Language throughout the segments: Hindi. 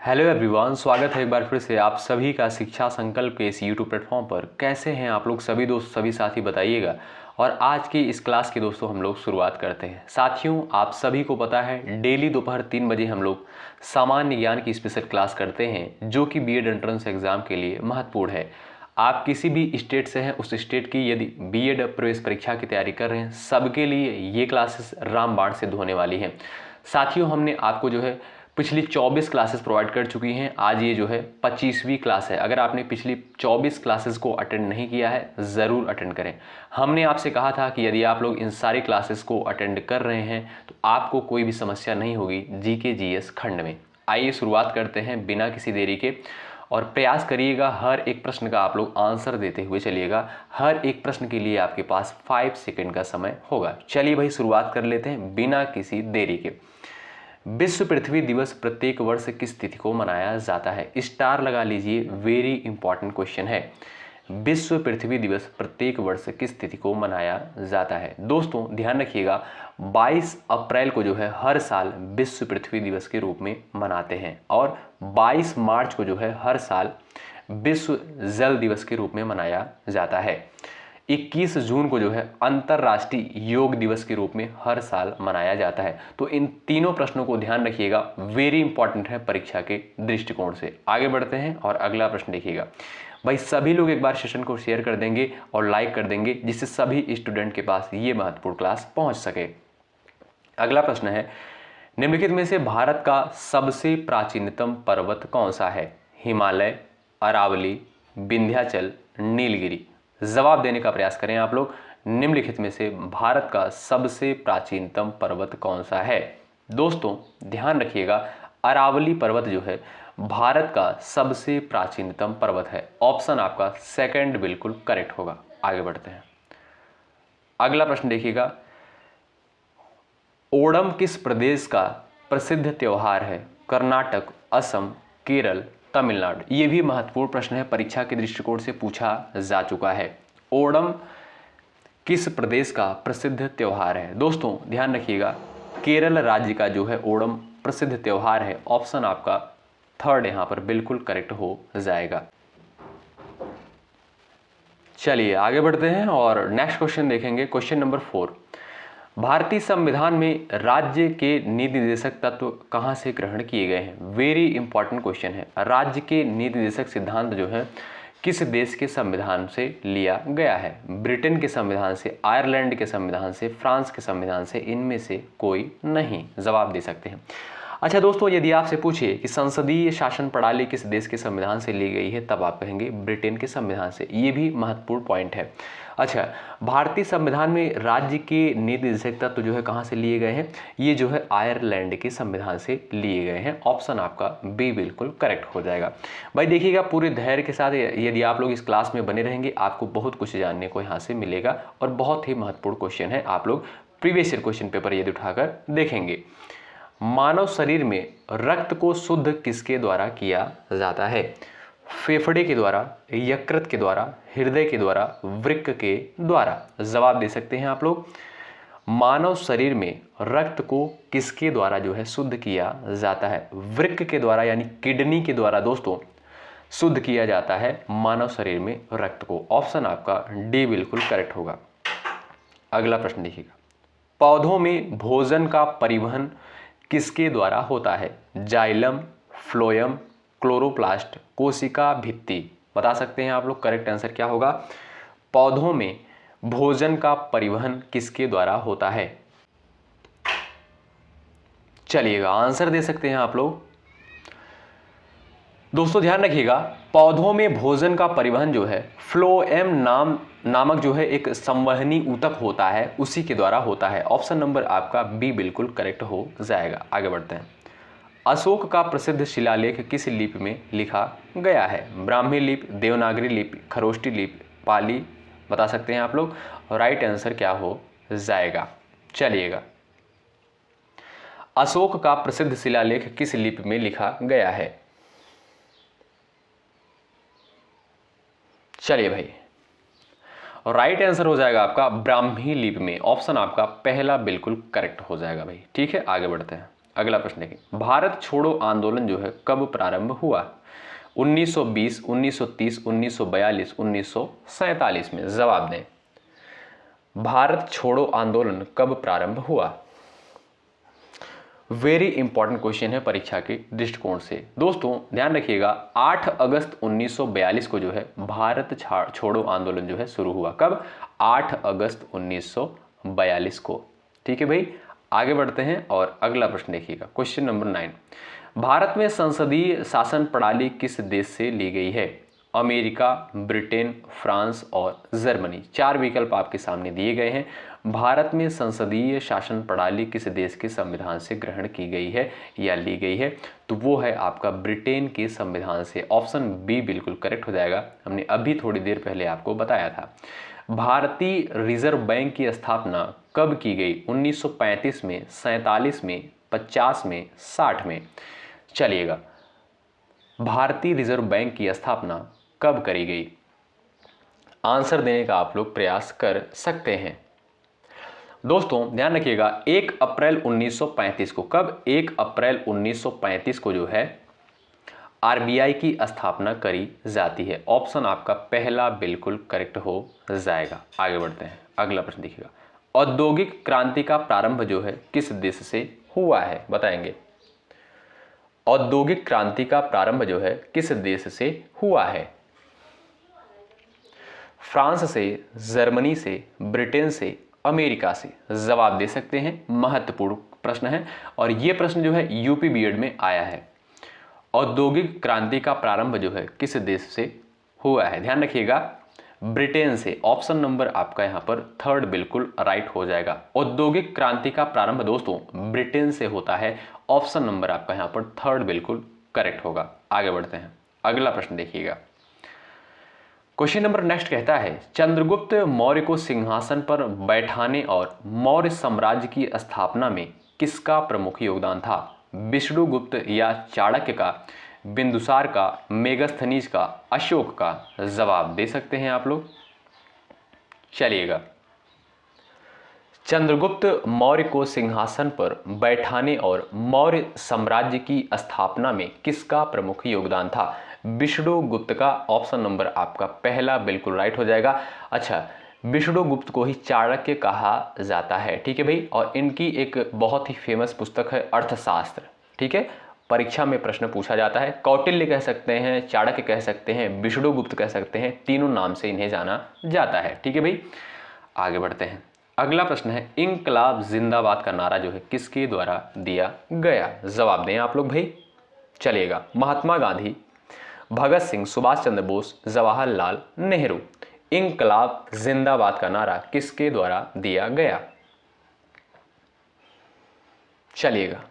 हेलो एवरीवन, स्वागत है एक बार फिर से आप सभी का शिक्षा संकल्प के इस यूट्यूब प्लेटफॉर्म पर। कैसे हैं आप लोग सभी दोस्त, सभी साथी, बताइएगा। और आज की इस क्लास की दोस्तों हम लोग शुरुआत करते हैं। साथियों, आप सभी को पता है डेली दोपहर 3 बजे हम लोग सामान्य ज्ञान की स्पेशल क्लास करते हैं, जो कि बीएड एंट्रेंस एग्जाम के लिए महत्वपूर्ण है। आप किसी भी स्टेट से हैं, उस स्टेट की यदि बीएड प्रवेश परीक्षा की तैयारी कर रहे हैं, सबके लिए ये क्लासेस रामबाण सिद्ध होने वाली हैं। साथियों, हमने आपको जो है पिछली 24 क्लासेस प्रोवाइड कर चुकी हैं। आज ये जो है 25वीं क्लास है। अगर आपने पिछली 24 क्लासेस को अटेंड नहीं किया है, ज़रूर अटेंड करें। हमने आपसे कहा था कि यदि आप लोग इन सारी क्लासेस को अटेंड कर रहे हैं तो आपको कोई भी समस्या नहीं होगी जीके जीएस खंड में। आइए शुरुआत करते हैं बिना किसी देरी के, और प्रयास करिएगा हर एक प्रश्न का आप लोग आंसर देते हुए चलिएगा। हर एक प्रश्न के लिए आपके पास 5 सेकंड का समय होगा। चलिए भाई, शुरुआत कर लेते हैं बिना किसी देरी के। विश्व पृथ्वी दिवस प्रत्येक वर्ष किस तिथि को मनाया जाता है? स्टार लगा लीजिए, वेरी इंपॉर्टेंट क्वेश्चन है। विश्व पृथ्वी दिवस प्रत्येक वर्ष किस तिथि को मनाया जाता है? दोस्तों ध्यान रखिएगा, 22 अप्रैल को जो है हर साल विश्व पृथ्वी दिवस के रूप में मनाते हैं, और 22 मार्च को जो है हर साल विश्व जल दिवस के रूप में मनाया जाता है। 21 जून को जो है अंतर्राष्ट्रीय योग दिवस के रूप में हर साल मनाया जाता है। तो इन तीनों प्रश्नों को ध्यान रखिएगा, वेरी इंपॉर्टेंट है परीक्षा के दृष्टिकोण से। आगे बढ़ते हैं और अगला प्रश्न देखिएगा। भाई सभी लोग एक बार सेशन को शेयर कर देंगे और लाइक कर देंगे, जिससे सभी स्टूडेंट के पास ये महत्वपूर्ण क्लास पहुंच सके। अगला प्रश्न है, निम्नलिखित में से भारत का सबसे प्राचीनतम पर्वत कौन सा है? हिमालय, अरावली, विंध्याचल, नीलगिरी। जवाब देने का प्रयास करें आप लोग। निम्नलिखित में से भारत का सबसे प्राचीनतम पर्वत कौन सा है? दोस्तों ध्यान रखिएगा, अरावली पर्वत जो है भारत का सबसे प्राचीनतम पर्वत है। ऑप्शन आपका सेकंड बिल्कुल करेक्ट होगा। आगे बढ़ते हैं। अगला प्रश्न देखिएगा, ओणम किस प्रदेश का प्रसिद्ध त्योहार है? कर्नाटक, असम, केरल, तमिलनाडु। ये भी महत्वपूर्ण प्रश्न है, परीक्षा के दृष्टिकोण से पूछा जा चुका है। ओणम किस प्रदेश का प्रसिद्ध त्योहार है? दोस्तों ध्यान रखिएगा, केरल राज्य का जो है ओणम प्रसिद्ध त्योहार है। ऑप्शन आपका थर्ड यहां पर बिल्कुल करेक्ट हो जाएगा। चलिए आगे बढ़ते हैं और नेक्स्ट क्वेश्चन देखेंगे। क्वेश्चन नंबर 4, भारतीय संविधान में राज्य के नीति निर्देशक तत्व कहां से ग्रहण किए गए हैं? वेरी इंपॉर्टेंट क्वेश्चन है। राज्य के नीति निर्देशक सिद्धांत जो है किस देश के संविधान से लिया गया है? ब्रिटेन के संविधान से, आयरलैंड के संविधान से, फ्रांस के संविधान से, इनमें से कोई नहीं। जवाब दे सकते हैं। अच्छा दोस्तों, यदि आपसे पूछे कि संसदीय शासन प्रणाली किस देश के संविधान से ली गई है, तब आप कहेंगे ब्रिटेन के संविधान से। ये भी महत्वपूर्ण पॉइंट है। अच्छा, भारतीय संविधान में राज्य के नीति निर्देशक तत्व जो है कहाँ से लिए गए हैं? ये जो है आयरलैंड के संविधान से लिए गए हैं। ऑप्शन आपका बी बिल्कुल करेक्ट हो जाएगा। भाई देखिएगा, पूरे धैर्य के साथ यदि आप लोग इस क्लास में बने रहेंगे, आपको बहुत कुछ जानने को यहाँ से मिलेगा, और बहुत ही महत्वपूर्ण क्वेश्चन है। आप लोग प्रीवियस ईयर क्वेश्चन पेपर यदि उठाकर देखेंगे। मानव शरीर में रक्त को शुद्ध किसके द्वारा किया जाता है? फेफड़े के द्वारा, यकृत के द्वारा, हृदय के द्वारा, वृक्क के द्वारा। जवाब दे सकते हैं आप लोग। मानव शरीर में रक्त को किसके द्वारा जो है शुद्ध किया जाता है? वृक्क के द्वारा, यानी किडनी के द्वारा दोस्तों शुद्ध किया जाता है मानव शरीर में रक्त को। ऑप्शन आपका डी बिल्कुल करेक्ट होगा। अगला प्रश्न देखिएगा, पौधों में भोजन का परिवहन किसके द्वारा होता है? जाइलम, फ्लोएम, क्लोरोप्लास्ट, कोशिका भित्ति। बता सकते हैं आप लोग करेक्ट आंसर क्या होगा? पौधों में भोजन का परिवहन किसके द्वारा होता है? चलिएगा आंसर दे सकते हैं आप लोग। दोस्तों ध्यान रखिएगा, पौधों में भोजन का परिवहन जो है फ्लोएम नामक जो है एक संवहनी ऊतक होता है, उसी के द्वारा होता है। ऑप्शन नंबर आपका बी बिल्कुल करेक्ट हो जाएगा। आगे बढ़ते हैं। अशोक का प्रसिद्ध शिलालेख किस लिपि में लिखा गया है? ब्राह्मी लिपि, देवनागरी लिपि, खरोष्टी लिपि, पाली। बता सकते हैं आप लोग। राइट आंसर क्या हो जाएगा? चलिएगा, अशोक का प्रसिद्ध शिलालेख किस लिपि में लिखा गया है? चलिए भाई, राइट आंसर हो जाएगा आपका ब्राह्मी लिपि में। ऑप्शन आपका पहला बिल्कुल करेक्ट हो जाएगा भाई। ठीक है, आगे बढ़ते हैं। अगला प्रश्न देखिए, भारत छोड़ो आंदोलन जो है कब प्रारंभ हुआ? 1920, 1930, 1942, 1947 में। जवाब दें। भारत छोड़ो आंदोलन कब प्रारंभ हुआ? वेरी इंपॉर्टेंट क्वेश्चन है परीक्षा के दृष्टिकोण से। दोस्तों ध्यान रखिएगा, 8 अगस्त 1942 को जो है भारत छोड़ो आंदोलन जो है शुरू हुआ। कब? 8 अगस्त 1942 को। ठीक है भाई, आगे बढ़ते हैं और अगला प्रश्न देखिएगा, क्वेश्चन नंबर 9। भारत में संसदीय शासन प्रणाली किस देश से ली गई है? अमेरिका, ब्रिटेन, फ्रांस और जर्मनी। 4 विकल्प आपके सामने दिए गए हैं। भारत में संसदीय शासन प्रणाली किस देश के संविधान से ग्रहण की गई है या ली गई है? तो वो है आपका ब्रिटेन के संविधान से। ऑप्शन बी बिल्कुल करेक्ट हो जाएगा। हमने अभी थोड़ी देर पहले आपको बताया था। भारतीय रिजर्व बैंक की स्थापना कब की गई? 1935 में, 47 में, 50 में, 60 में। चलिएगा, भारतीय रिजर्व बैंक की स्थापना कब करी गई? आंसर देने का आप लोग प्रयास कर सकते हैं। दोस्तों ध्यान रखिएगा, 1 अप्रैल 1935 को। कब? 1 अप्रैल 1935 को जो है आरबीआई की स्थापना करी जाती है। ऑप्शन आपका पहला बिल्कुल करेक्ट हो जाएगा। आगे बढ़ते हैं, अगला प्रश्न देखिएगा, औद्योगिक क्रांति का प्रारंभ जो है किस देश से हुआ है? बताएंगे। औद्योगिक क्रांति का प्रारंभ जो है किस देश से हुआ है? फ्रांस से, जर्मनी से, ब्रिटेन से, अमेरिका से। जवाब दे सकते हैं। महत्वपूर्ण प्रश्न है और यह प्रश्न जो है यूपी बीएड में आया है। औद्योगिक क्रांति का प्रारंभ जो है किस देश से हुआ है? ध्यान रखिएगा, ब्रिटेन से। ऑप्शन नंबर आपका यहां पर थर्ड बिल्कुल राइट हो जाएगा। औद्योगिक क्रांति का प्रारंभ दोस्तों ब्रिटेन से होता है। ऑप्शन नंबर आपका यहां पर थर्ड बिल्कुल करेक्ट होगा। आगे बढ़ते हैं, अगला प्रश्न देखिएगा, क्वेश्चन नंबर नेक्स्ट कहता है, चंद्रगुप्त मौर्य को सिंहासन पर बैठाने और मौर्य साम्राज्य की स्थापना में किसका प्रमुख योगदान था? विष्णुगुप्त या चाणक्य का, बिंदुसार का, मेगस्थनीज का, अशोक का? जवाब दे सकते हैं आप लोग। चलिएगा, चंद्रगुप्त मौर्य को सिंहासन पर बैठाने और मौर्य साम्राज्य की स्थापना में किसका प्रमुख योगदान था? विष्णुगुप्त का। ऑप्शन नंबर आपका पहला बिल्कुल राइट हो जाएगा। अच्छा, विष्णुगुप्त को ही चाणक्य कहा जाता है। ठीक है भाई, और इनकी एक बहुत ही फेमस पुस्तक है अर्थशास्त्र। ठीक है, परीक्षा में प्रश्न पूछा जाता है। कौटिल्य कह सकते हैं, चाणक्य कह सकते हैं, विष्णुगुप्त कह सकते हैं, तीनों नाम से इन्हें जाना जाता है। ठीक है भाई, आगे बढ़ते हैं, अगला प्रश्न है, इंकलाब जिंदाबाद का नारा जो है किसके द्वारा दिया गया? जवाब दें आप लोग भाई। चलिएगा, महात्मा गांधी, भगत सिंह, सुभाष चंद्र बोस, जवाहरलाल नेहरू। इंकलाब जिंदाबाद का नारा किसके द्वारा दिया गया? चलिएगा,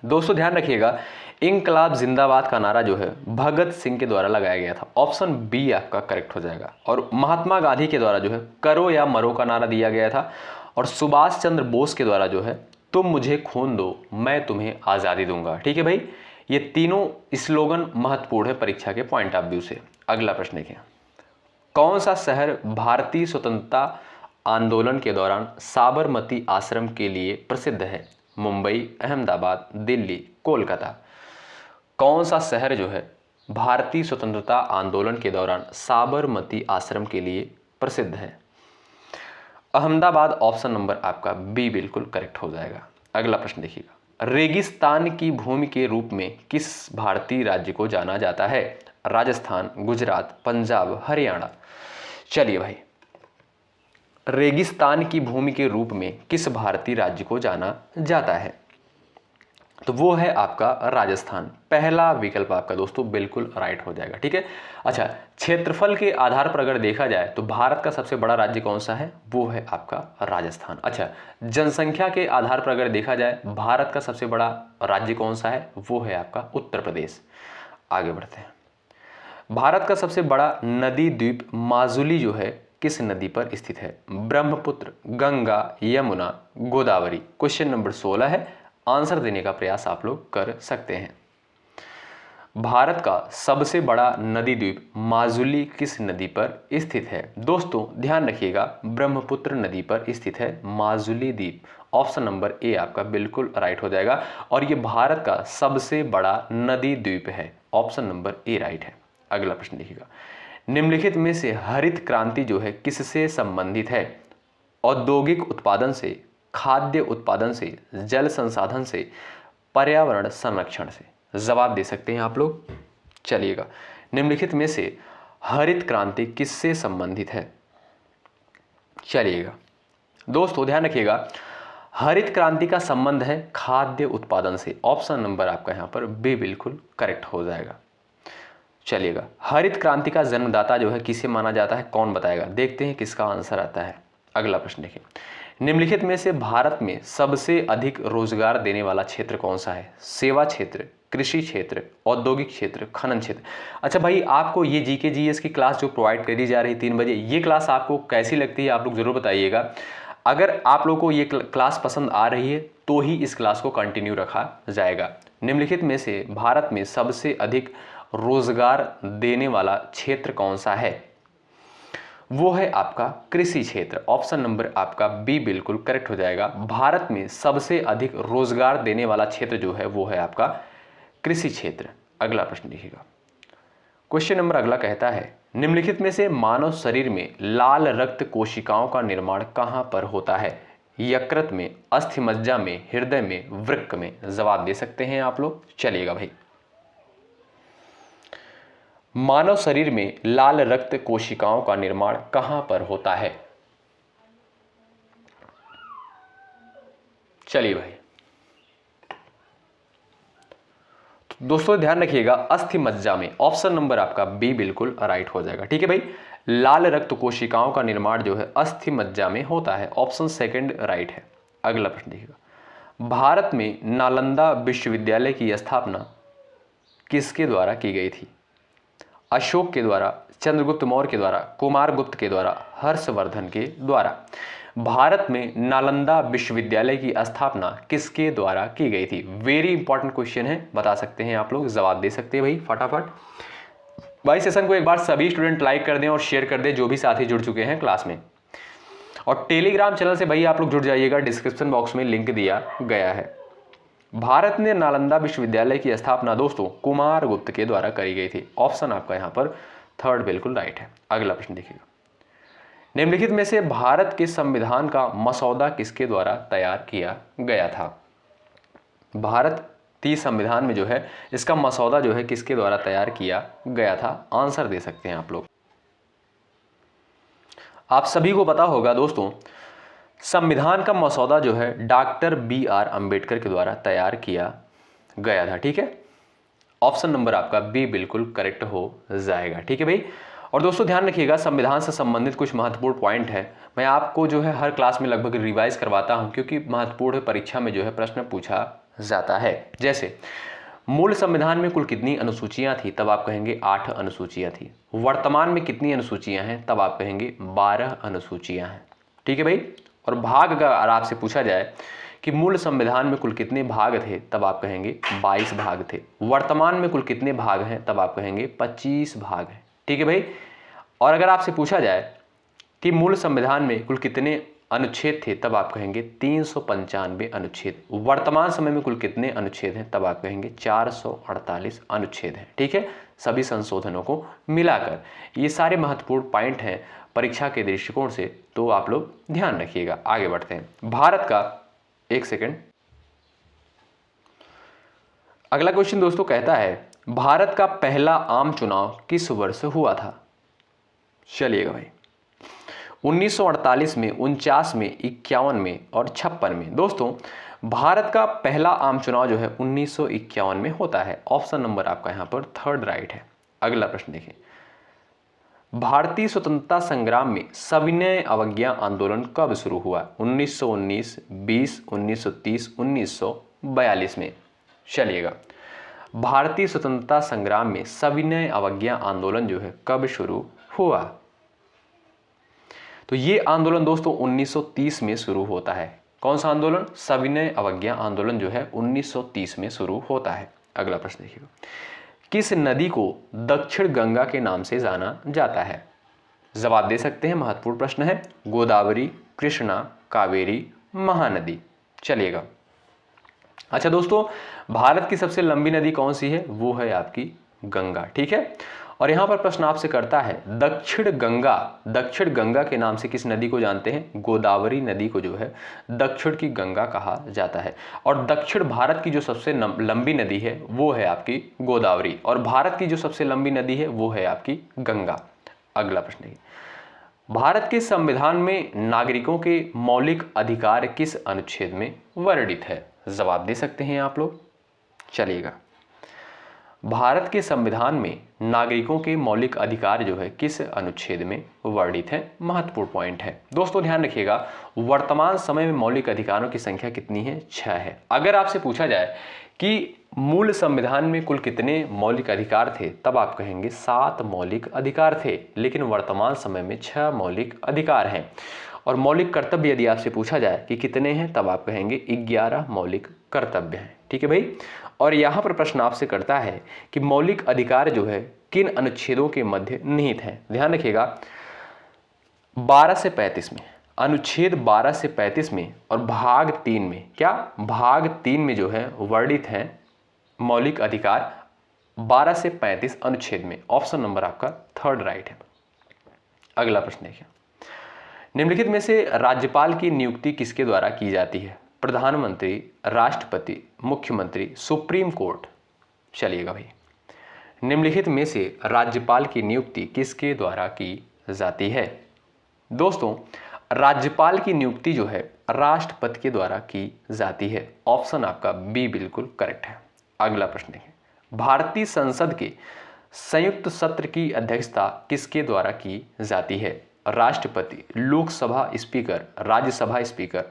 दोस्तों ध्यान रखिएगा, इंकलाब जिंदाबाद का नारा जो है भगत सिंह के द्वारा लगाया गया था। ऑप्शन बी आपका करेक्ट हो जाएगा। और महात्मा गांधी के द्वारा जो है करो या मरो का नारा दिया गया था। और सुभाष चंद्र बोस के द्वारा जो है तुम मुझे खून दो मैं तुम्हें आज़ादी दूंगा। ठीक है भाई, ये तीनों स्लोगन महत्वपूर्ण है परीक्षा के पॉइंट ऑफ व्यू से। अगला प्रश्न देखिए, कौन सा शहर भारतीय स्वतंत्रता आंदोलन के दौरान साबरमती आश्रम के लिए प्रसिद्ध है? मुंबई, अहमदाबाद, दिल्ली, कोलकाता। कौन सा शहर जो है भारतीय स्वतंत्रता आंदोलन के दौरान साबरमती आश्रम के लिए प्रसिद्ध है? अहमदाबाद। ऑप्शन नंबर आपका बी बिल्कुल करेक्ट हो जाएगा। अगला प्रश्न देखिएगा, रेगिस्तान की भूमि के रूप में किस भारतीय राज्य को जाना जाता है? राजस्थान, गुजरात, पंजाब, हरियाणा। चलिए भाई, रेगिस्तान की भूमि के रूप में किस भारतीय राज्य को जाना जाता है? तो वो है आपका राजस्थान। पहला विकल्प आपका दोस्तों बिल्कुल राइट हो जाएगा। ठीक है, अच्छा, क्षेत्रफल के आधार पर अगर देखा जाए तो भारत का सबसे बड़ा राज्य कौन सा है? वो है आपका राजस्थान। अच्छा, जनसंख्या के आधार पर अगर देखा जाए भारत का सबसे बड़ा राज्य कौन सा है? वो है आपका उत्तर प्रदेश। आगे बढ़ते हैं, भारत का सबसे बड़ा नदी द्वीप माजुली जो है किस नदी पर स्थित है? ब्रह्मपुत्र, गंगा, यमुना, गोदावरी। क्वेश्चन नंबर 16 है, आंसर देने का प्रयास आप लोग कर सकते हैं। भारत का सबसे बड़ा नदी द्वीप माजुली किस नदी पर स्थित है? दोस्तों ध्यान रखिएगा, ब्रह्मपुत्र नदी पर स्थित है माजुली द्वीप। ऑप्शन नंबर ए आपका बिल्कुल राइट हो जाएगा और ये भारत का सबसे बड़ा नदी द्वीप है। ऑप्शन नंबर ए राइट है। अगला प्रश्न देखिएगा, निम्नलिखित में से हरित क्रांति जो है किससे संबंधित है? औद्योगिक उत्पादन से, खाद्य उत्पादन से, जल संसाधन से, पर्यावरण संरक्षण से? जवाब दे सकते हैं आप लोग। चलिएगा, निम्नलिखित में से हरित क्रांति किससे संबंधित है? चलिएगा दोस्तों ध्यान रखिएगा, हरित क्रांति का संबंध है खाद्य उत्पादन से। ऑप्शन नंबर आपका यहां पर बी बिल्कुल करेक्ट हो जाएगा। चलिएगा, हरित क्रांति का जन्मदाता जो है किसे माना जाता है, कौन बताएगा? देखते हैं किसका आंसर आता है। अगला प्रश्न देखिए, निम्नलिखित में से भारत में सबसे अधिक रोजगार देने वाला क्षेत्र कौन सा है? सेवा क्षेत्र, कृषि क्षेत्र, औद्योगिक क्षेत्र, खनन क्षेत्र? अच्छा भाई, आपको ये जीके जीएस की क्लास जो प्रोवाइड करी जा रही 3 बजे, ये क्लास आपको कैसी लगती है आप लोग जरूर बताइएगा। अगर आप लोगों को ये क्लास पसंद आ रही है तो ही इस क्लास को कंटिन्यू रखा जाएगा। निम्नलिखित में से भारत में सबसे अधिक रोजगार देने वाला क्षेत्र कौन सा है? वो है आपका कृषि क्षेत्र। ऑप्शन नंबर आपका बी बिल्कुल करेक्ट हो जाएगा। भारत में सबसे अधिक रोजगार देने वाला क्षेत्र जो है वो है आपका कृषि क्षेत्र। अगला प्रश्न देखिएगा, क्वेश्चन नंबर अगला कहता है, निम्नलिखित में से मानव शरीर में लाल रक्त कोशिकाओं का निर्माण कहां पर होता है? यकृत में, अस्थिमज्जा में, हृदय में, वृक्क में? जवाब दे सकते हैं आप लोग। चलिएगा भाई, मानव शरीर में लाल रक्त कोशिकाओं का निर्माण कहां पर होता है? चलिए भाई, तो दोस्तों ध्यान रखिएगा, अस्थिमज्जा में। ऑप्शन नंबर आपका बी बिल्कुल राइट हो जाएगा। ठीक है भाई, लाल रक्त कोशिकाओं का निर्माण जो है अस्थिमज्जा में होता है। ऑप्शन सेकंड राइट है। अगला प्रश्न देखिएगा, भारत में नालंदा विश्वविद्यालय की स्थापना किसके द्वारा की गई थी? अशोक के द्वारा, चंद्रगुप्त मौर्य के द्वारा, कुमार गुप्त के द्वारा, हर्षवर्धन के द्वारा? भारत में नालंदा विश्वविद्यालय की स्थापना किसके द्वारा की गई थी? वेरी इंपॉर्टेंट क्वेश्चन है, बता सकते हैं आप लोग, जवाब दे सकते हैं भाई फटाफट। भाई सेशन को एक बार सभी स्टूडेंट लाइक कर दें और शेयर कर दें जो भी साथी जुड़ चुके हैं क्लास में, और टेलीग्राम चैनल से भाई आप लोग जुड़ जाइएगा, डिस्क्रिप्शन बॉक्स में लिंक दिया गया है। भारत में नालंदा विश्वविद्यालय की स्थापना दोस्तों कुमार गुप्त के द्वारा करी गई थी। ऑप्शन आपका यहां पर थर्ड बिल्कुल राइट है। अगला प्रश्न देखिएगा, निम्नलिखित में से भारत के संविधान का मसौदा किसके द्वारा तैयार किया गया था? भारतीय संविधान में जो है इसका मसौदा जो है किसके द्वारा तैयार किया गया था? आंसर दे सकते हैं आप लोग। आप सभी को पता होगा दोस्तों, संविधान का मसौदा जो है डॉक्टर BR अंबेडकर के द्वारा तैयार किया गया था। ठीक है, ऑप्शन नंबर आपका बी बिल्कुल करेक्ट हो जाएगा। ठीक है भाई, और दोस्तों ध्यान रखिएगा, संविधान से संबंधित कुछ महत्वपूर्ण पॉइंट है, मैं आपको जो है हर क्लास में लगभग रिवाइज करवाता हूं, क्योंकि महत्वपूर्ण परीक्षा में जो है प्रश्न पूछा जाता है। जैसे मूल संविधान में कुल कितनी अनुसूचियां थी? तब आप कहेंगे 8 अनुसूचियां थी। वर्तमान में कितनी अनुसूचियां हैं? तब आप कहेंगे 12 अनुसूचियां हैं। ठीक है भाई, और भाग अगर आपसे पूछा जाए कि मूल संविधान में कुल कितने भाग थे? तब आप कहेंगे 22 भाग थे। वर्तमान में कुल कितने भाग हैं? तब आप कहेंगे 25 भाग हैं। ठीक है भाई, और अगर आपसे पूछा जाए कि मूल संविधान में कुल कितने अनुच्छेद थे? तब आप कहेंगे 395 अनुच्छेद। वर्तमान समय में कुल कितने अनुच्छेद हैं? तब आप कहेंगे 448 अनुच्छेद हैं। ठीक है, सभी संशोधनों को मिलाकर ये सारे महत्वपूर्ण पॉइंट हैं परीक्षा के दृष्टिकोण से, तो आप लोग ध्यान रखिएगा। आगे बढ़ते हैं, भारत का, एक सेकंड, अगला क्वेश्चन दोस्तों कहता है, भारत का पहला आम चुनाव किस वर्ष हुआ था? चलिएगा भाई, 1948 में, 49 में, 51 में और 56 में? दोस्तों भारत का पहला आम चुनाव जो है 1951 में होता है। ऑप्शन नंबर आपका यहां पर थर्ड राइट है। अगला प्रश्न देखिए, भारतीय स्वतंत्रता संग्राम में सविनय अवज्ञा आंदोलन कब शुरू हुआ? 1919, 20, 1930, 1942 में? चलिएगा, भारतीय स्वतंत्रता संग्राम में सविनय अवज्ञा आंदोलन जो है कब शुरू हुआ? तो ये आंदोलन दोस्तों 1930 में शुरू होता है। कौन सा आंदोलन? सविनय अवज्ञा आंदोलन जो है 1930 में शुरू होता है। अगला प्रश्न देखिएगा, किस नदी को दक्षिण गंगा के नाम से जाना जाता है? जवाब दे सकते हैं, महत्वपूर्ण प्रश्न है। गोदावरी, कृष्णा, कावेरी, महानदी। चलिएगा। अच्छा दोस्तों, भारत की सबसे लंबी नदी कौन सी है? वो है आपकी गंगा। ठीक है। और यहां पर प्रश्न आपसे करता है दक्षिण गंगा के नाम से किस नदी को जानते हैं? गोदावरी नदी को जो है दक्षिण की गंगा कहा जाता है। और दक्षिण भारत की जो सबसे लंबी नदी है वो है आपकी गोदावरी, और भारत की जो सबसे लंबी नदी है वो है आपकी गंगा। अगला प्रश्न है, भारत के संविधान में नागरिकों के मौलिक अधिकार किस अनुच्छेद में वर्णित है? जवाब दे सकते हैं आप लोग। चलिएगा। भारत के संविधान में नागरिकों के मौलिक अधिकार जो है किस अनुच्छेद में वर्णित है? महत्वपूर्ण पॉइंट है। दोस्तों ध्यान रखिएगा, वर्तमान समय में मौलिक अधिकारों की संख्या कितनी है? 6 है। अगर आपसे पूछा जाए कि मूल संविधान में कुल कितने मौलिक अधिकार थे, तब आप कहेंगे 7 मौलिक अधिकार थे, लेकिन वर्तमान समय में 6 मौलिक अधिकार हैं। और मौलिक कर्तव्य यदि आपसे पूछा जाए कि कितने हैं, तब आप कहेंगे 11 मौलिक कर्तव्य हैं। ठीक है भाई। और यहां पर प्रश्न आपसे करता है कि मौलिक अधिकार जो है किन अनुच्छेदों के मध्य निहित हैं? ध्यान रखिएगा, 12 से 35 में, अनुच्छेद 12 से 35 में और भाग 3 में, क्या भाग 3 में जो है वर्णित हैं मौलिक अधिकार 12 से 35 अनुच्छेद में। ऑप्शन नंबर आपका 3 राइट है। अगला प्रश्न देखिए, निम्नलिखित में से राज्यपाल की नियुक्ति किसके द्वारा की जाती है? प्रधानमंत्री, राष्ट्रपति, मुख्यमंत्री, सुप्रीम कोर्ट। चलिएगा भाई, निम्नलिखित में से राज्यपाल की नियुक्ति किसके द्वारा की जाती है? दोस्तों, राज्यपाल की नियुक्ति जो है राष्ट्रपति के द्वारा की जाती है। ऑप्शन आपका बी बिल्कुल करेक्ट है। अगला प्रश्न है, भारतीय संसद के संयुक्त सत्र की अध्यक्षता किसके द्वारा की जाती है? राष्ट्रपति, लोकसभा स्पीकर, राज्यसभा स्पीकर,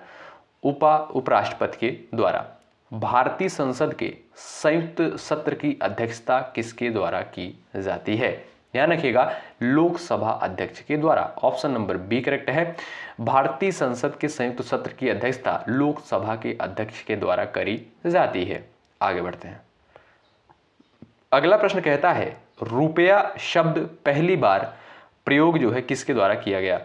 उपराष्ट्रपति के द्वारा। भारतीय संसद के संयुक्त सत्र की अध्यक्षता किसके द्वारा की जाती है? ध्यान रखिएगा, लोकसभा अध्यक्ष के द्वारा। ऑप्शन नंबर बी करेक्ट है। भारतीय संसद के संयुक्त सत्र की अध्यक्षता लोकसभा के अध्यक्ष के द्वारा करी जाती है। आगे बढ़ते हैं। अगला प्रश्न कहता है, रुपया शब्द पहली बार प्रयोग जो है किसके द्वारा किया गया?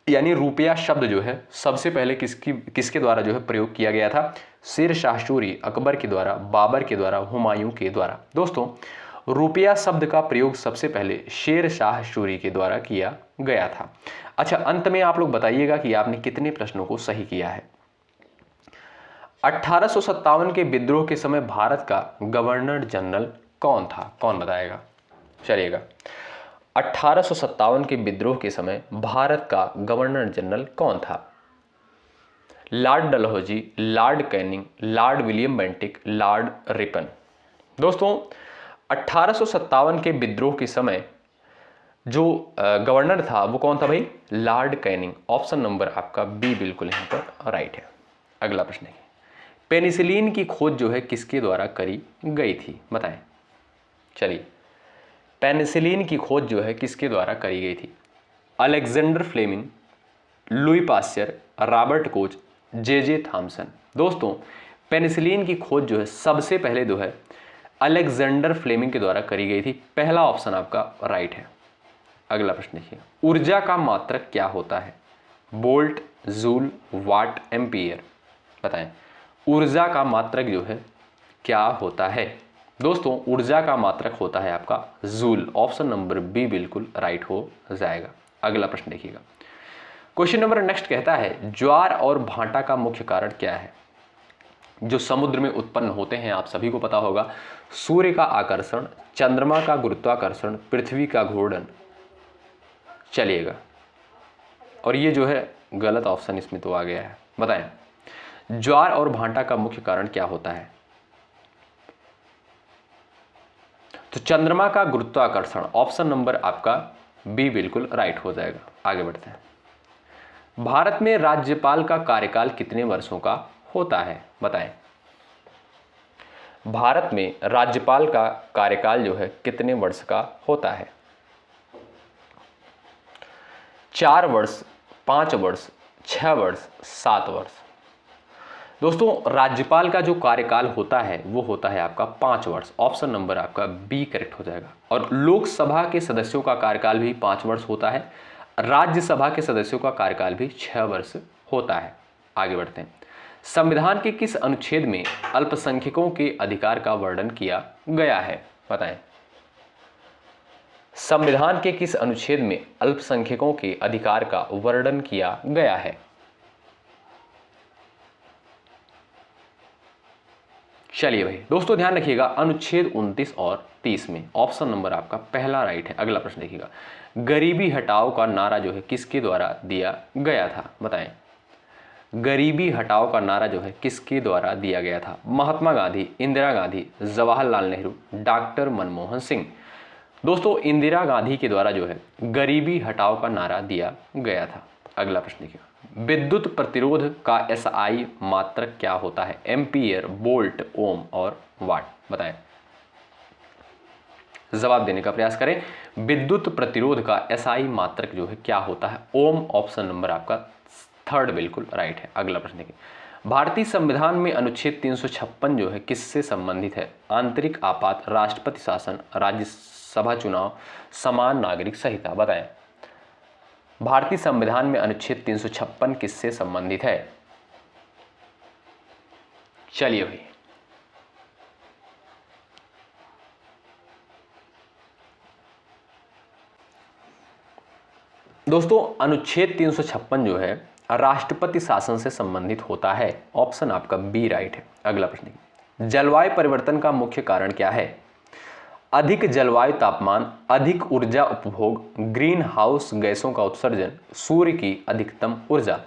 यानी रुपया शब्द जो है सबसे पहले किसके द्वारा जो है प्रयोग किया गया था? शेर शाह सूरी, अकबर के द्वारा, बाबर के द्वारा, हुमायूं के द्वारा। दोस्तों, रुपया शब्द का प्रयोग सबसे पहले शेर शाह सूरी के द्वारा किया गया था। अच्छा, अंत में आप लोग बताइएगा कि आपने कितने प्रश्नों को सही किया है। 1857 के विद्रोह के समय भारत का गवर्नर जनरल कौन था? कौन बताएगा? चलिएगा, 1857 के विद्रोह के समय भारत का गवर्नर जनरल कौन था? Lord Dalhousie, Lord Canning, Lord William Bentinck, Lord Ripon. दोस्तों, 1857 के विद्रोह के समय जो गवर्नर था वो कौन था भाई? Lord Canning. ऑप्शन नंबर आपका बी बिल्कुल यहाँ पर राइट है। अगला प्रश्न है, पेनिसिलिन की खोज जो है किसके द्वारा करी गई थी? बताएं। चलिए, पेनिसिलिन की खोज जो है किसके द्वारा करी गई थी? Alexander Fleming, Louis Pasteur, Robert Koch, J Thomson. दोस्तों, पेनिसिलिन की खोज जो है सबसे पहले जो है अलेक्जेंडर फ्लेमिंग के द्वारा करी गई थी। पहला ऑप्शन आपका राइट है। अगला प्रश्न देखिए, ऊर्जा का मात्रक क्या होता है? वोल्ट, जूल, वाट, एम्पियर। बताएं, ऊर्जा का मात्रक जो है क्या होता है? दोस्तों, ऊर्जा का मात्रक होता है आपका जूल। ऑप्शन नंबर बी बिल्कुल राइट हो जाएगा। अगला प्रश्न देखिएगा, क्वेश्चन नंबर नेक्स्ट कहता है, ज्वार और भाटा का मुख्य कारण क्या है? जो समुद्र में उत्पन्न होते हैं, आप सभी को पता होगा, सूर्य का आकर्षण, चंद्रमा का गुरुत्वाकर्षण, पृथ्वी का घूर्णन। चलिएगा, और ये जो है गलत ऑप्शन इसमें तो आ गया है। बताएं, ज्वार और भाटा का मुख्य कारण क्या होता है? तो चंद्रमा का गुरुत्वाकर्षण। ऑप्शन नंबर आपका बी बिल्कुल राइट हो जाएगा। आगे बढ़ते हैं, भारत में राज्यपाल का कार्यकाल कितने वर्षों का होता है? बताएं, भारत में राज्यपाल का कार्यकाल जो है कितने वर्ष का होता है? 4 वर्ष, 5 वर्ष, 6 वर्ष, 7 वर्ष। दोस्तों राज्यपाल का जो कार्यकाल होता है वो होता है आपका 5 वर्ष, ऑप्शन नंबर आपका बी करेक्ट हो जाएगा। और लोकसभा के सदस्यों का कार्यकाल भी 5 वर्ष होता है, राज्यसभा के सदस्यों का कार्यकाल भी 6 वर्ष होता है। आगे बढ़ते हैं। संविधान के किस अनुच्छेद में अल्पसंख्यकों के अधिकार का वर्णन किया गया है, बताएं। संविधान के किस अनुच्छेद में अल्पसंख्यकों के अधिकार का वर्णन किया गया है? चलिए भाई दोस्तों ध्यान रखिएगा, अनुच्छेद 29 और 30 में ऑप्शन नंबर आपका पहला राइट है। अगला प्रश्न देखिएगा, गरीबी हटाओ का नारा जो है किसके द्वारा दिया गया था, बताएं। गरीबी हटाओ का नारा जो है किसके द्वारा दिया गया था? महात्मा गांधी, इंदिरा गांधी, जवाहरलाल नेहरू, डॉक्टर मनमोहन सिंह। दोस्तों इंदिरा गांधी के द्वारा जो है गरीबी हटाओ का नारा दिया गया था। अगला प्रश्न देखिए, विद्युत प्रतिरोध का एसआई मात्रक क्या होता है? एम्पियर, वोल्ट, ओम और वाट, बताएं। जवाब देने का प्रयास करें। विद्युत प्रतिरोध का एसआई मात्रक जो है क्या होता है? ओम, ऑप्शन नंबर आपका थर्ड बिल्कुल राइट है। अगला प्रश्न देखिए, भारतीय संविधान में अनुच्छेद 356 जो है किससे संबंधित है? आंतरिक आपात, राष्ट्रपति शासन, राज्यसभा चुनाव, समान नागरिक संहिता, बताएं। भारतीय संविधान में अनुच्छेद 356 किससे संबंधित है? चलिए भाई दोस्तों अनुच्छेद 356 जो है राष्ट्रपति शासन से संबंधित होता है, ऑप्शन आपका बी राइट है। अगला प्रश्न, जलवायु परिवर्तन का मुख्य कारण क्या है? अधिक जलवायु तापमान, अधिक ऊर्जा उपभोग, ग्रीन हाउस गैसों का उत्सर्जन, सूर्य की अधिकतम ऊर्जा।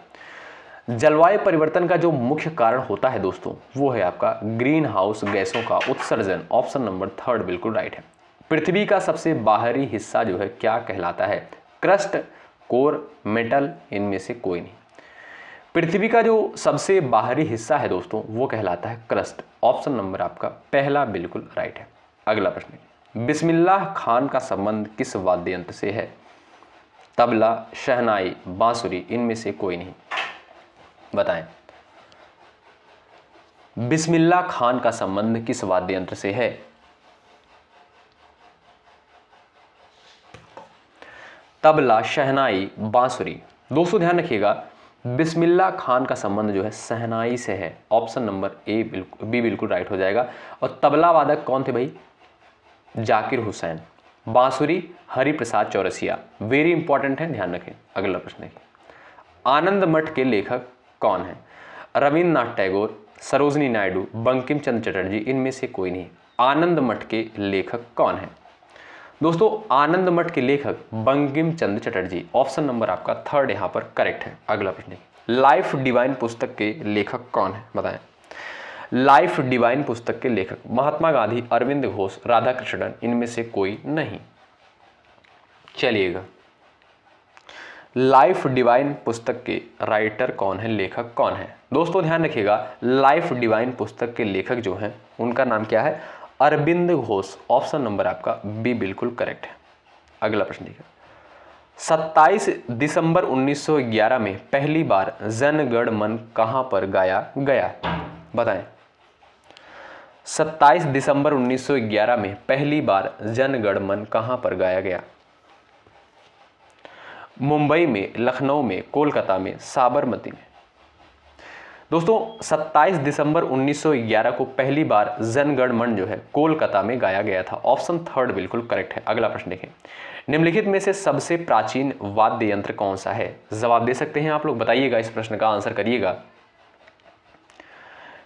जलवायु परिवर्तन का जो मुख्य कारण होता है दोस्तों वो है आपका ग्रीन हाउस गैसों का उत्सर्जन, ऑप्शन नंबर थर्ड बिल्कुल राइट है। पृथ्वी का सबसे बाहरी हिस्सा जो है क्या कहलाता है? क्रस्ट, कोर, मेटल, इनमें से कोई नहीं। पृथ्वी का जो सबसे बाहरी हिस्सा है दोस्तों वो कहलाता है क्रस्ट, ऑप्शन नंबर आपका पहला बिल्कुल राइट है। अगला प्रश्न, बिस्मिल्लाह खान का संबंध किस वाद्य यंत्र से है? तबला, शहनाई, बांसुरी, इनमें से कोई नहीं, बताएं। बिस्मिल्लाह खान का संबंध किस वाद्य यंत्र से है? तबला, शहनाई, बांसुरी। दोस्तों ध्यान रखिएगा, बिस्मिल्लाह खान का संबंध जो है शहनाई से है, ऑप्शन नंबर ए बी बिल्कुल राइट हो जाएगा। और तबला वादक कौन थे भाई? जाकिर हुसैन। बांसुरी, हरिप्रसाद चौरसिया। वेरी इंपॉर्टेंट है, ध्यान रखें। अगला प्रश्न है, आनंद मठ के लेखक कौन है? रविन्द्रनाथ टैगोर, सरोजनी नायडू, बंकिम चंद्र चटर्जी, इनमें से कोई नहीं। आनंद मठ के लेखक कौन है? दोस्तों आनंद मठ के लेखक बंकिम चंद्र चटर्जी, ऑप्शन नंबर आपका थर्ड यहां पर करेक्ट है। अगला प्रश्न है, लाइफ डिवाइन पुस्तक के लेखक कौन है, बताएं। लाइफ डिवाइन पुस्तक के लेखक महात्मा गांधी, अरविंद घोष, राधा कृष्णन, इनमें से कोई नहीं। चलिएगा, लाइफ डिवाइन पुस्तक के राइटर कौन है, लेखक कौन है? दोस्तों ध्यान रखिएगा, लाइफ डिवाइन पुस्तक के लेखक जो हैं उनका नाम क्या है? अरविंद घोष, ऑप्शन नंबर आपका बी बिल्कुल करेक्ट है। अगला प्रश्न देखिए, 27 दिसंबर 1911 में पहली बार जन गण मन कहां पर गाया गया, बताएं। 27 दिसंबर 1911 में पहली बार जन गण मन कहां पर गाया गया? मुंबई में, लखनऊ में, कोलकाता में, साबरमती में। दोस्तों 27 दिसंबर 1911 को पहली बार जन गण मन जो है कोलकाता में गाया गया था, ऑप्शन थर्ड बिल्कुल करेक्ट है। अगला प्रश्न देखें, निम्नलिखित में से सबसे प्राचीन वाद्य यंत्र कौन सा है? जवाब दे सकते हैं आप लोग, बताइएगा, इस प्रश्न का आंसर करिएगा।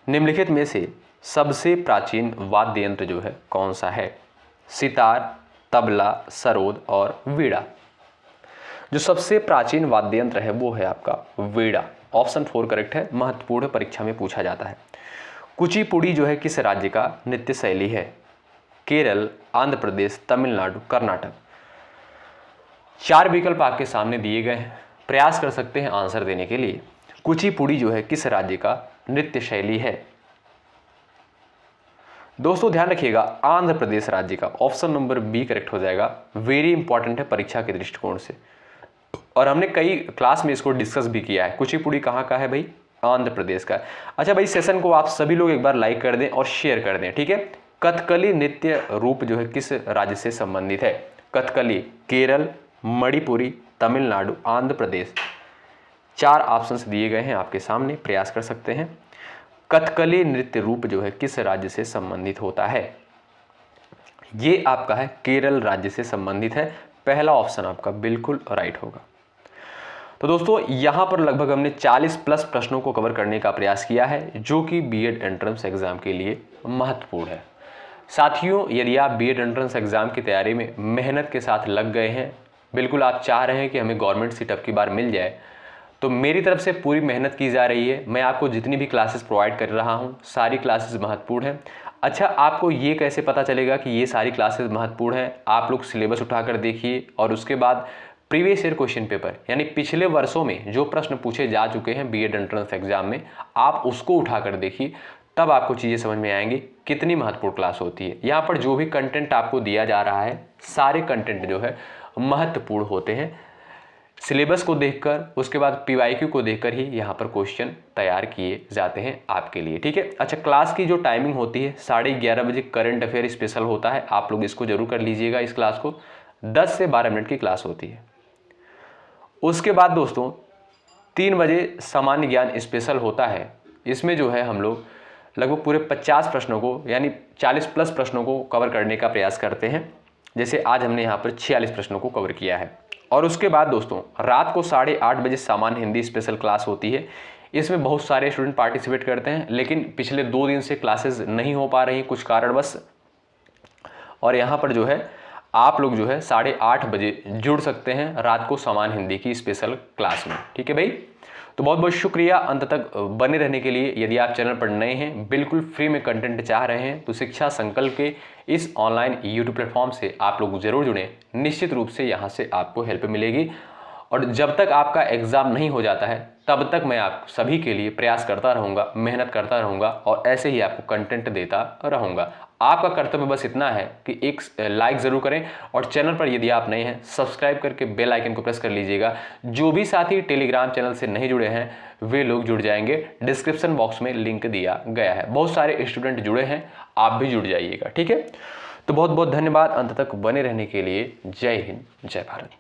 निम्नलिखित में से सबसे प्राचीन वाद्य यंत्र जो है कौन सा है? सितार, तबला, सरोद और वीणा। जो सबसे प्राचीन वाद्य यंत्र है वो है आपका वीणा, ऑप्शन 4 करेक्ट है। महत्वपूर्ण परीक्षा में पूछा जाता है। कुचिपुड़ी जो है किस राज्य का नृत्य शैली है? केरल, आंध्र प्रदेश, तमिलनाडु, कर्नाटक। 4 विकल्प आपके सामने दिए गए हैं, प्रयास कर सकते हैं आंसर देने के लिए। कुचिपुड़ी जो है किस राज्य का नृत्य शैली है? दोस्तों ध्यान रखिएगा, आंध्र प्रदेश राज्य का, ऑप्शन नंबर बी करेक्ट हो जाएगा। वेरी इंपॉर्टेंट है परीक्षा के दृष्टिकोण से, और हमने कई क्लास में इसको डिस्कस भी किया है। कुचिपुड़ी कहाँ का है भाई? आंध्र प्रदेश का। अच्छा भाई, सेशन को आप सभी लोग एक बार लाइक कर दें और शेयर कर दें, ठीक है। कथकली नृत्य रूप जो है किस राज्य से संबंधित है? कथकली केरल, मणिपुरी, तमिलनाडु, आंध्र प्रदेश। 4 ऑप्शंस दिए गए हैं आपके सामने, प्रयास कर सकते हैं। कथकली नृत्य रूप जो है किस राज्य से संबंधित होता है? ये आपका है केरल राज्य से संबंधित है। पहला ऑप्शन आपका बिल्कुल राइट होगा। तो दोस्तों यहां पर लगभग हमने 40 प्लस प्रश्नों को कवर करने का प्रयास किया है, जो कि बीएड एंट्रेंस एग्जाम के लिए महत्वपूर्ण है। साथियों, यदि आप बीएड एंट्रेंस एग्जाम की तैयारी में मेहनत के साथ लग गए हैं, बिल्कुल आप चाह रहे हैं कि हमें गवर्नमेंट सीट अब की बार मिल जाए, तो मेरी तरफ से पूरी मेहनत की जा रही है। मैं आपको जितनी भी क्लासेस प्रोवाइड कर रहा हूं, सारी क्लासेस महत्वपूर्ण हैं। अच्छा, आपको ये कैसे पता चलेगा कि ये सारी क्लासेस महत्वपूर्ण हैं? आप लोग सिलेबस उठाकर देखिए और उसके बाद प्रीवियस ईयर क्वेश्चन पेपर, यानी पिछले वर्षों में जो प्रश्न पूछे जा चुके हैं बीएड एंट्रेंस एग्जाम में, आप उसको उठाकर देखिए, तब आपको चीज़ें समझ में आएंगी कितनी महत्वपूर्ण क्लास होती है। यहाँ पर जो भी कंटेंट आपको दिया जा रहा है, सारे कंटेंट जो है महत्वपूर्ण होते हैं। सिलेबस को देखकर, उसके बाद पीवाईक्यू को देखकर ही यहाँ पर क्वेश्चन तैयार किए जाते हैं आपके लिए, ठीक है। अच्छा, क्लास की जो टाइमिंग होती है 11:30 बजे करंट अफेयर स्पेशल होता है, आप लोग इसको जरूर कर लीजिएगा। इस क्लास को 10 से 12 मिनट की क्लास होती है। उसके बाद दोस्तों 3 बजे सामान्य ज्ञान स्पेशल होता है। इसमें जो है हम लोग लगभग पूरे 50 प्रश्नों को, यानी 40 प्लस प्रश्नों को कवर करने का प्रयास करते हैं। जैसे आज हमने यहाँ पर 46 प्रश्नों को कवर किया है। और उसके बाद दोस्तों रात को 8:30 बजे सामान्य हिंदी स्पेशल क्लास होती है। इसमें बहुत सारे स्टूडेंट पार्टिसिपेट करते हैं, लेकिन पिछले 2 दिन से क्लासेस नहीं हो पा रही कुछ कारणवश, और यहाँ पर जो है आप लोग जो है 8:30 बजे जुड़ सकते हैं रात को सामान्य हिंदी की स्पेशल क्लास में, ठीक है भाई। तो बहुत बहुत शुक्रिया अंत तक बने रहने के लिए। यदि आप चैनल पर नए हैं, बिल्कुल फ्री में कंटेंट चाह रहे हैं, तो शिक्षा संकल्प के इस ऑनलाइन यूट्यूब प्लेटफॉर्म से आप लोग जरूर जुड़ें। निश्चित रूप से यहाँ से आपको हेल्प मिलेगी, और जब तक आपका एग्ज़ाम नहीं हो जाता है तब तक मैं आप सभी के लिए प्रयास करता रहूँगा, मेहनत करता रहूँगा, और ऐसे ही आपको कंटेंट देता रहूँगा। आपका कर्तव्य बस इतना है कि एक लाइक ज़रूर करें, और चैनल पर यदि आप नए हैं सब्सक्राइब करके बेल आइकन को प्रेस कर लीजिएगा। जो भी साथी टेलीग्राम चैनल से नहीं जुड़े हैं वे लोग जुड़ जाएंगे, डिस्क्रिप्शन बॉक्स में लिंक दिया गया है। बहुत सारे स्टूडेंट जुड़े हैं, आप भी जुड़ जाइएगा, ठीक है। तो बहुत बहुत धन्यवाद अंत तक बने रहने के लिए। जय हिंद, जय भारत।